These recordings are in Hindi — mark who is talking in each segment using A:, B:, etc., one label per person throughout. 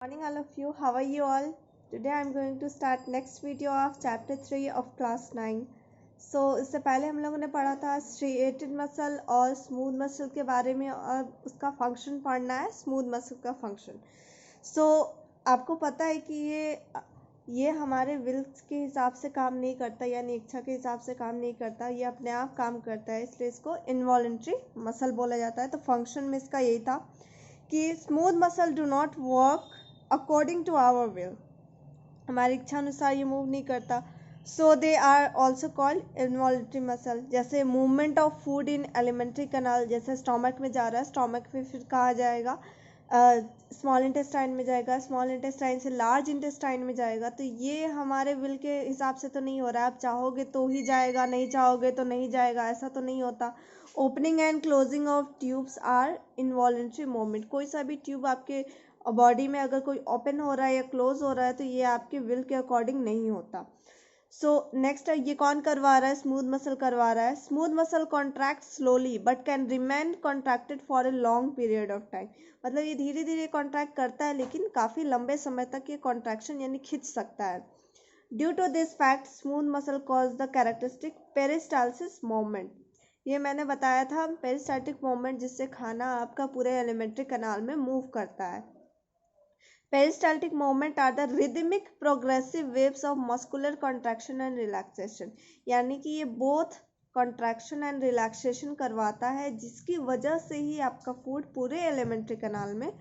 A: Morning all of you, how are you all? Today I'm going to start next video of chapter 3 of class 9. So इससे पहले हम लोगों ने पढ़ा था striated मसल और स्मूथ मसल के बारे में और उसका फंक्शन पढ़ना है, स्मूथ मसल का फंक्शन. So आपको पता है कि ये हमारे विल के हिसाब से काम नहीं करता, यानी इच्छा के हिसाब से काम नहीं करता, ये अपने आप काम करता है, इसलिए इसको इनवॉलेंट्री मसल बोला जाता है. तो फंक्शन में इसका यही था कि smooth muscle do not work according to our will, हमारी इच्छा अनुसार ये मूव नहीं करता. So they are also called involuntary muscle. जैसे movement of food in alimentary canal, जैसे स्टोमक में जा रहा है, स्टोमक में फिर कहाँ जाएगा, स्मॉल इंटेस्टाइन में जाएगा, स्मॉल इंटेस्टाइन से लार्ज इंटेस्टाइन में जाएगा. तो ये हमारे विल के हिसाब से तो नहीं हो रहा है. आप चाहोगे तो ही जाएगा, नहीं चाहोगे तो नहीं जाएगा, ऐसा तो नहीं होता. Opening and closing of tubes are involuntary movement. कोई सा भी ट्यूब आपके बॉडी में अगर कोई ओपन हो रहा है या क्लोज हो रहा है तो ये आपके विल के अकॉर्डिंग नहीं होता. सो नेक्स्ट ये कौन करवा रहा है? स्मूथ मसल करवा रहा है. Smooth muscle contract slowly but can remain contracted for a long period of time. मतलब ये धीरे धीरे कॉन्ट्रैक्ट करता है लेकिन काफ़ी लंबे समय तक ये कॉन्ट्रैक्शन यानी खिंच सकता है. Due to this fact smooth muscle cause the characteristic peristalsis movement. ये मैंने बताया था, पेरिस्टाल्टिक मूवमेंट जिससे खाना आपका पूरे एलिमेंट्री कनाल में मूव करता है. Peristaltic movement are the rhythmic progressive waves of muscular contraction and relaxation. यानी कि ये both contraction and relaxation करवाता है, जिसकी वजह से ही आपका फूड पूरे एलिमेंट्री कनाल में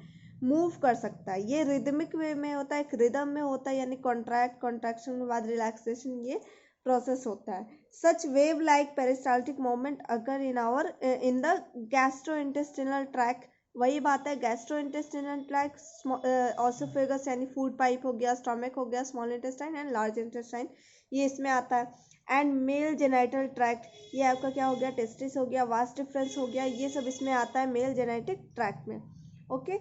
A: मूव कर सकता है. ये रिदमिक वे में होता है, एक रिदम में होता है, यानी कॉन्ट्रैक्ट, कॉन्ट्रैक्शन के बाद रिलैक्सेशन, ये प्रोसेस होता है. सच वेव लाइक पेरिस्टाल्टिक मूवमेंट अगर इन द गैस्ट्रोइंटेस्टिनल ट्रैक. वही बात है, गैस्ट्रोइंटेस्टिनल ट्रैक्ट, ऑसोफेगस यानी फूड पाइप हो गया, स्टोमक हो गया, small intestine and large intestine, ये इसमें आता है. एंड मेल जेनाइटल ट्रैक्ट, ये आपका क्या हो गया, टेस्टिस हो गया, वास्ट डिफरेंस हो गया, ये सब इसमें आता है मेल जेनेटिक ट्रैक्ट में. ओके.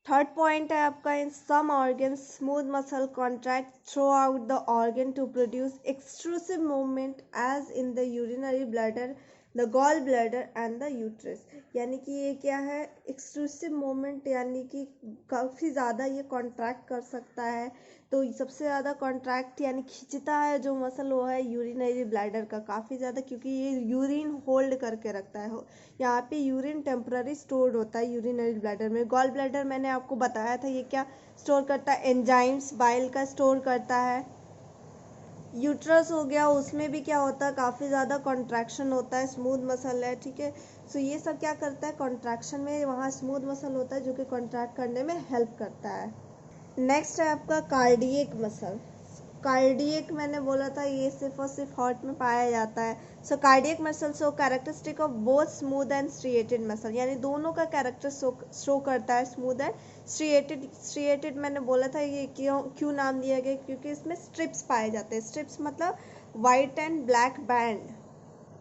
A: थर्ड पॉइंट है आपका, in some organ smooth muscle contract throughout the organ to produce extrusive movement as in the urinary bladder, the gall bladder and the uterus. यानी कि ये क्या है, एक्सट्रूसिव मूवमेंट, यानी कि काफ़ी ज़्यादा ये कॉन्ट्रैक्ट कर सकता है. तो सबसे ज़्यादा कॉन्ट्रैक्ट यानी खींचता है जो मसल वो है यूरिनरी ब्लैडर का, काफ़ी ज़्यादा, क्योंकि ये यूरिन होल्ड करके रखता है. यहाँ पे यूरिन टेम्पररी स्टोर्ड होता है यूरिनरी ब्लैडर में. गॉल ब्लैडर मैंने आपको बताया था, ये क्या स्टोर करता है, एंजाइम्स, बाइल का स्टोर करता है. यूट्रस हो गया, उसमें भी क्या होता है, काफ़ी ज़्यादा कॉन्ट्रैक्शन होता है, स्मूथ मसल है, ठीक है. सो ये सब क्या करता है, कॉन्ट्रैक्शन में वहाँ स्मूथ मसल होता है जो कि कॉन्ट्रैक्ट करने में हेल्प करता है. नेक्स्ट है आपका कार्डियक मसल. कार्डियक मैंने बोला था ये सिर्फ और सिर्फ हार्ट में पाया जाता है. So cardiac muscle so characteristic of both smooth and striated muscle, यानी दोनों का कैरेक्टर शो करता है, स्मूथ एंड स्ट्रिएटेड. स्ट्रिएटेड मैंने बोला था ये क्यों नाम दिया गया, क्योंकि इसमें स्ट्रिप्स पाए जाते हैं. स्ट्रिप्स मतलब white and black band.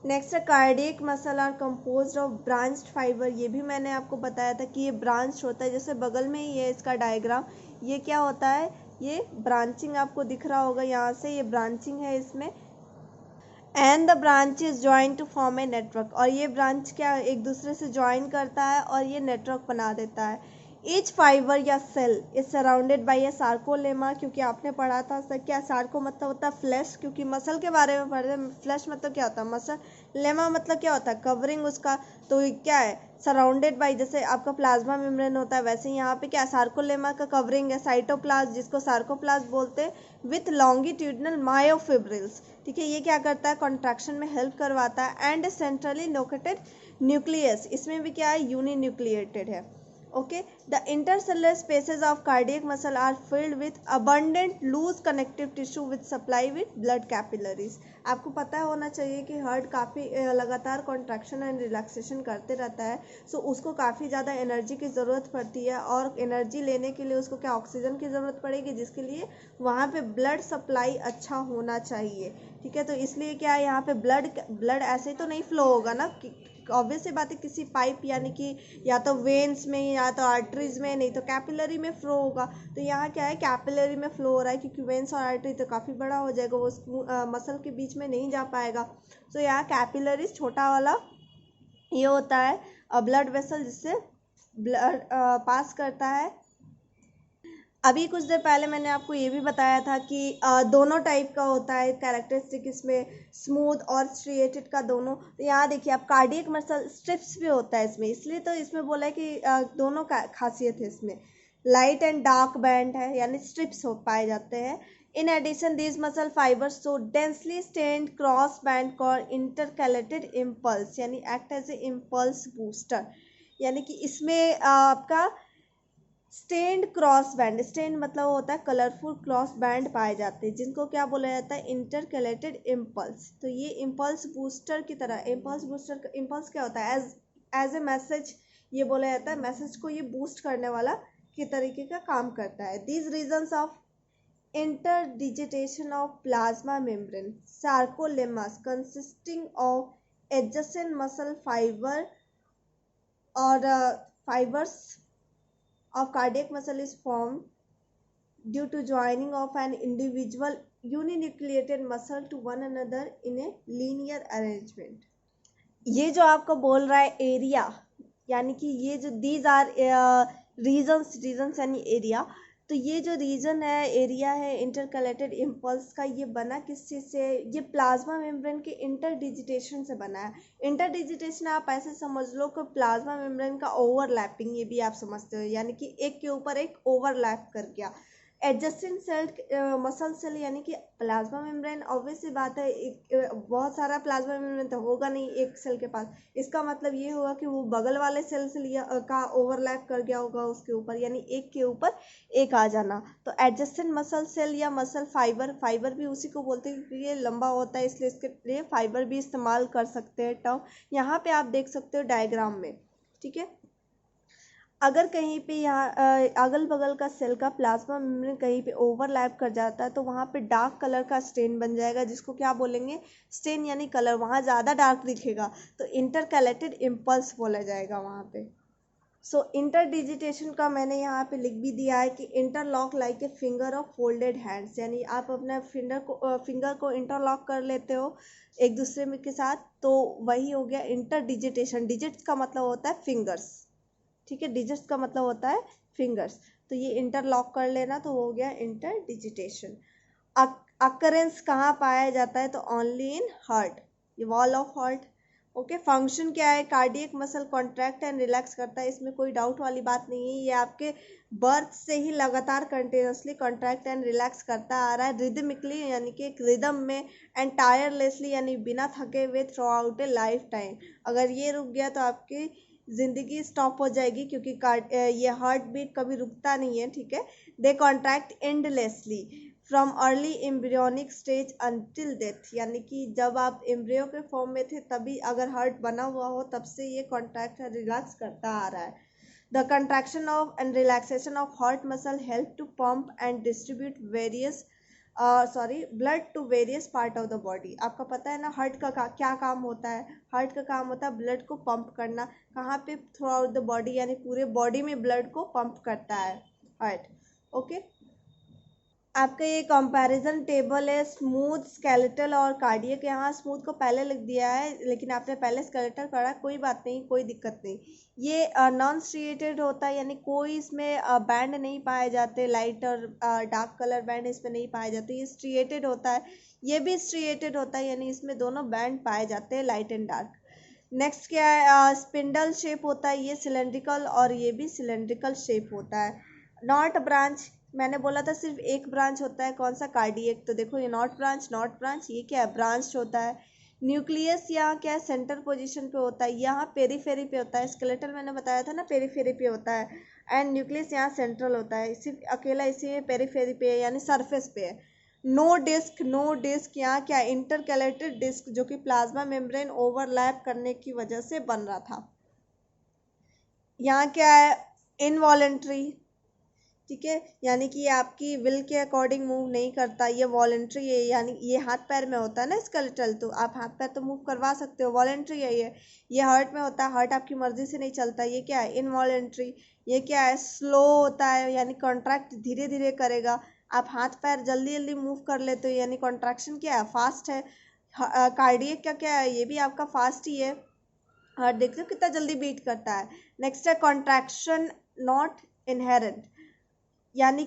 A: Next है cardiac muscle are composed of branched fibre. ये भी मैंने आपको बताया था कि ये ब्रांच होता है, जैसे बगल में ही है इसका डायग्राम, ये क्या होता है, ये ब्रांचिंग आपको दिख रहा होगा, यहाँ से ये ब्रांचिंग है इसमें. And the branch is join to form a network, और ये ब्रांच क्या एक दूसरे से ज्वाइन करता है और ये नेटवर्क बना देता है. ईच फाइबर या cell is surrounded by a sarcolemma, क्योंकि आपने पढ़ा था सर क्या सार्को मतलब होता है फ्लैश, क्योंकि मसल के बारे में पढ़ते हैं. फ्लैश मतलब क्या होता है, मसल. लेमा मतलब क्या होता है, कवरिंग उसका. तो क्या है, सराउंडेड बाई, जैसे आपका प्लाज्मा मेम्ब्रेन होता है वैसे यहाँ पे क्या सार्कोलेमा का कवरिंग है. साइटोप्लाज्म जिसको सार्कोप्लाज्म बोलते हैं, विथ लॉन्गिट्यूडनल मायोफिब्रिल्स, ठीक है. ये क्या करता है, कॉन्ट्रैक्शन में हेल्प करवाता है. एंड सेंट्रली लोकेटेड न्यूक्लियस, इसमें भी क्या है, यूनिन्यूक्लिएटेड है. Okay, the intercellular spaces of cardiac muscle are filled with abundant loose connective tissue with supply with blood capillaries. आपको पता होना चाहिए कि हार्ट काफ़ी लगातार कॉन्ट्रैक्शन एंड रिलैक्सेशन करते रहता है. सो उसको काफ़ी ज़्यादा एनर्जी की ज़रूरत पड़ती है, और एनर्जी लेने के लिए उसको क्या ऑक्सीजन की ज़रूरत पड़ेगी, जिसके लिए वहाँ पे ब्लड सप्लाई अच्छा होना चाहिए, ठीक है. तो इसलिए क्या है, यहाँ पे ब्लड ऐसे तो नहीं फ्लो होगा ना, ऑब्वियस सी बात है, किसी पाइप यानी कि या तो वेन्स में या तो आर्टरीज में, नहीं तो कैपिलरी में फ्लो होगा. तो यहाँ क्या है, कैपिलरी में फ्लो हो रहा है, क्योंकि वेन्स और आर्टरी तो काफ़ी बड़ा हो जाएगा, वो मसल के बीच में नहीं जा पाएगा. तो यहाँ कैपिलरीज छोटा वाला ये होता है ब्लड वेसल, जिससे ब्लड पास करता है अभी कुछ देर पहले मैंने आपको ये भी बताया था कि दोनों टाइप का होता है कैरेक्टरिस्टिक इसमें, स्मूथ और स्ट्रिएटेड का दोनों। तो यहाँ देखिए आप कार्डियक मसल स्ट्रिप्स भी होता है इसमें, इसलिए तो इसमें बोला है कि दोनों का खासियत है इसमें। लाइट एंड डार्क बैंड है यानी स्ट्रिप्स हो पाए जाते हैं। In addition these muscle fibres so densely stained cross band call intercalated impulse यानी act as a impulse booster. यानी कि इसमें आपका स्टेन्ड क्रॉस बैंड, स्टेन्ड मतलब होता है कलरफुल क्रॉस बैंड पाए जाते हैं जिनको क्या बोला जाता है, इंटरकैलेटेड इम्पल्स। तो ये इम्पल्स बूस्टर की तरह, इम्पल्स बूस्टर, इम्पल्स क्या होता है, एज ए मैसेज ये बोला जाता है, मैसेज को ये बूस्ट करने वाला के तरीके का काम करता है। These reasons of interdigitation of plasma membrane sarcolemmas consisting of adjacent muscle fiber or fibers of cardiac muscle is formed due to joining of an individual uninucleated muscle to one another in a linear arrangement। ये जो आपको बोल रहा है एरिया, यानी कि ये जो दीज आर रीजन्स, रीजन्स यानी एरिया, तो ये जो रीजन है, एरिया है इंटरकलेटेड इम्पल्स का, ये बना किस चीज़ से, ये प्लाज्मा मेम्ब्रेन के इंटरडिजिटेशन से बना है। इंटरडिजिटेशन आप ऐसे समझ लो कि प्लाज्मा मेम्ब्रेन का ओवरलैपिंग, ये भी आप समझते हो, यानी कि एक के ऊपर एक ओवरलैप कर गया। एडजेसेंट सेल मसल सेल यानी कि प्लाज्मा मेम्ब्रेन, ऑब्वियस सी बात है एक बहुत सारा प्लाज्मा मेम्ब्रेन तो होगा नहीं एक सेल के पास, इसका मतलब ये होगा कि वो बगल वाले सेल से लिया का ओवरलैप कर गया होगा उसके ऊपर, यानी एक के ऊपर एक आ जाना। तो एडजेसेंट मसल सेल या मसल फाइबर, फाइबर भी उसी को बोलते हैं क्योंकि ये लंबा होता है इसलिए इसके लिए फाइबर भी इस्तेमाल कर सकते हैं टर्म। यहाँ पे आप देख सकते हो डायग्राम में, ठीक है। अगर कहीं पे यहाँ अगल बगल का सेल का प्लाज्मा मेम्ब्रेन कहीं पे ओवरलैप कर जाता है तो वहाँ पे डार्क कलर का स्टेन बन जाएगा, जिसको क्या बोलेंगे, स्टेन यानी कलर, वहाँ ज़्यादा डार्क दिखेगा तो इंटरकैलेटेड इम्पल्स बोला जाएगा वहाँ पे। सो इंटरडिजिटेशन का मैंने यहाँ पे लिख भी दिया है कि interlock like a finger of folded hands, यानी आप अपने फिंगर को इंटरलॉक कर लेते हो एक दूसरे में के साथ, तो वही हो गया इंटरडिजिटेशन। डिजिट्स का मतलब होता है फिंगर्स, ठीक है, डिजिट्स का मतलब होता है फिंगर्स, तो ये इंटरलॉक कर लेना तो हो गया इंटरडिजिटेशन। अकरेंस कहाँ पाया जाता है, तो ओनली इन हार्ट, ये wall of heart. Okay, function क्या है, cardiac muscle contract and relax करता है, इसमें कोई डाउट वाली बात नहीं है, ये आपके बर्थ से ही लगातार कंटिन्यूसली कॉन्ट्रैक्ट एंड रिलैक्स करता आ रहा है, रिदमिकली यानी कि एक रिदम में, एंड टायरलेसली यानी बिना थके हुए थ्रू आउट ए लाइफ टाइम। अगर ये रुक गया तो आपकी ज़िंदगी स्टॉप हो जाएगी क्योंकि ये हार्ट बीट कभी रुकता नहीं है, ठीक है। They contract endlessly from early embryonic stage until death, यानी कि जब आप एम्ब्रियो के फॉर्म में थे तभी अगर हार्ट बना हुआ हो तब से ये कॉन्ट्रैक्ट रिलैक्स करता आ रहा है। The contraction of and relaxation of heart muscle help to pump and distribute various blood to various part of the body. आपका पता है ना हार्ट का क्या काम होता है, हार्ट का काम होता है ब्लड को पंप करना, कहाँ पे, थ्रू आउट द बॉडी, यानी पूरे बॉडी में ब्लड को पंप करता है हार्ट। ओके, आपका ये कंपैरिजन टेबल है स्मूथ, स्केलेटल और कार्डियक। यहाँ स्मूथ को पहले लिख दिया है लेकिन आपने पहले स्केलेटल पढ़ा, कोई बात नहीं, कोई दिक्कत नहीं। ये नॉन स्ट्रिएटेड होता है यानी कोई इसमें बैंड नहीं पाए जाते, लाइट और डार्क कलर बैंड इसमें नहीं पाए जाते। ये स्ट्रिएटेड होता है, ये भी स्ट्रिएटेड होता है यानी इसमें दोनों बैंड पाए जाते हैं, लाइट एंड डार्क। नेक्स्ट क्या है, स्पिंडल शेप होता है, ये सिलेंड्रिकल और ये भी सिलेंड्रिकल शेप होता है। नॉट ब्रांच, मैंने बोला था सिर्फ एक ब्रांच होता है, कौन सा, कार्डियक, तो देखो ये नॉट ब्रांच, नॉट ब्रांच, ये क्या है, ब्रांच होता है। न्यूक्लियस यहाँ क्या है, सेंटर पोजीशन पे होता है, यहाँ पेरीफेरी पे होता है, स्केलेटल मैंने बताया था ना पेरीफेरी पे होता है, एंड न्यूक्लियस यहाँ सेंट्रल होता है, सिर्फ अकेला इसी में पेरीफेरी पे है यानी सरफेस पे है। नो डिस्क, नो डिस्क यहाँ क्या, इंटरकैलेटेड डिस्क जो कि प्लाज्मा मेम्ब्रेन ओवरलैप करने की वजह से बन रहा था। यहाँ क्या है, इनवॉलेंट्री, ठीक है, यानी कि ये आपकी विल के अकॉर्डिंग मूव नहीं करता, ये वॉलेंट्री है, यानी ये हाथ पैर में होता है ना स्केलेटल, तो आप हाथ पैर तो मूव करवा सकते हो, वॉलेंट्री है ये हार्ट में होता है, हार्ट आपकी मर्जी से नहीं चलता, ये क्या है, इनवॉलेंट्री। ये क्या है, स्लो होता है यानी कॉन्ट्रैक्ट धीरे धीरे करेगा, आप हाथ पैर जल्दी जल्दी मूव कर लेते हो यानी कॉन्ट्रैक्शन क्या है, फास्ट है। कार्डियक का क्या है, ये भी आपका फास्ट ही है, हार्ट देख लो कितना जल्दी बीट करता है। नेक्स्ट है कॉन्ट्रैक्शन नॉट इनहेरेंट, यानी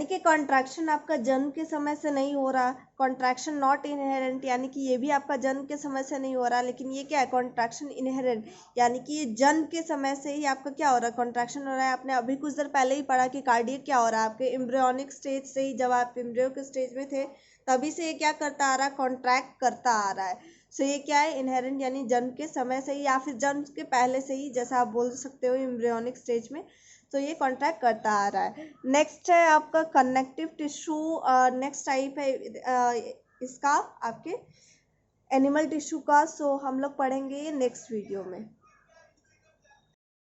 A: कि कॉन्ट्रैक्शन आपका जन्म के समय से नहीं हो रहा, कॉन्ट्रैक्शन नॉट इनहेरेंट, यानी कि ये भी आपका जन्म के समय से नहीं हो रहा, लेकिन ये क्या है, कॉन्ट्रैक्शन इनहेरेंट, यानी कि ये जन्म के समय से ही आपका क्या हो रहा है, कॉन्ट्रैक्शन हो रहा है। आपने अभी कुछ देर पहले ही पढ़ा कि कार्डियक क्या हो रहा है, आपके एम्ब्रियोनिक स्टेज से ही, जब आप एम्ब्रियो के स्टेज में थे तभी से ये क्या करता आ रहा है, कॉन्ट्रैक्ट करता आ रहा है। सो ये क्या है, इनहेरेंट, यानी जन्म के समय से ही या फिर जन्म के पहले से ही, जैसा आप बोल सकते हो एम्ब्रियोनिक स्टेज में, तो ये कॉन्ट्रैक्ट करता आ रहा है। नेक्स्ट है आपका कनेक्टिव टिश्यू, नेक्स्ट टाइप है इसका आपके एनिमल टिश्यू का। सो हम लोग पढ़ेंगे ये नेक्स्ट वीडियो में।